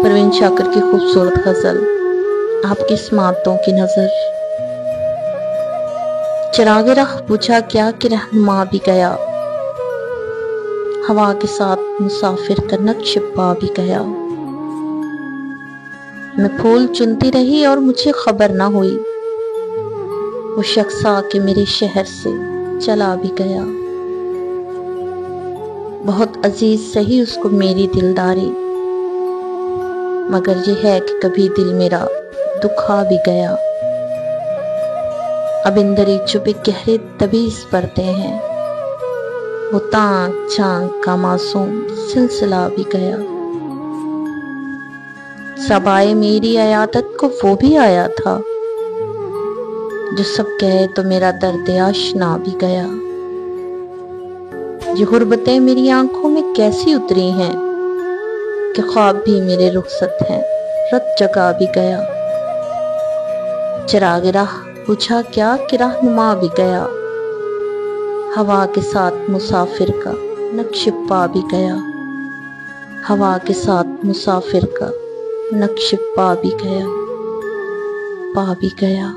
परवीन शाकिर की खूबसूरत गजल, आपकी स्मारतों की नजर। चिरागे राह पूछा क्या कि रहनुमा भी गया, हवा के साथ मुसाफिर का नक्श पा भी गया। मैं फूल चुनती रही और मुझे खबर ना हुई, वो शख्स आके मेरे शहर से चला भी गया। बहुत अजीज सही उसको मेरी दिलदारी, मगर ये है कि कभी दिल मेरा दुखा भी गया। अब इन दरीचों पे गहरे तबीज पड़ते हैं, वो ताक झांक का मासूम सिलसिला भी गया। सबाए मेरी अयादत को वो भी आया था, जो सब कहे तो मेरा दर्द आशना भी गया। ये गुर्बतें मेरी आंखों में कैसी उतरी हैं, कि ख्वाब भी मेरे रुखसत हैं रत जगा भी गया। चिरागे राह पूछा क्या कि रहनुमा भी गया, हवा के साथ मुसाफिर का नक्श पा भी गया। हवा के साथ मुसाफिर का नक्श पा भी गया, पा भी गया।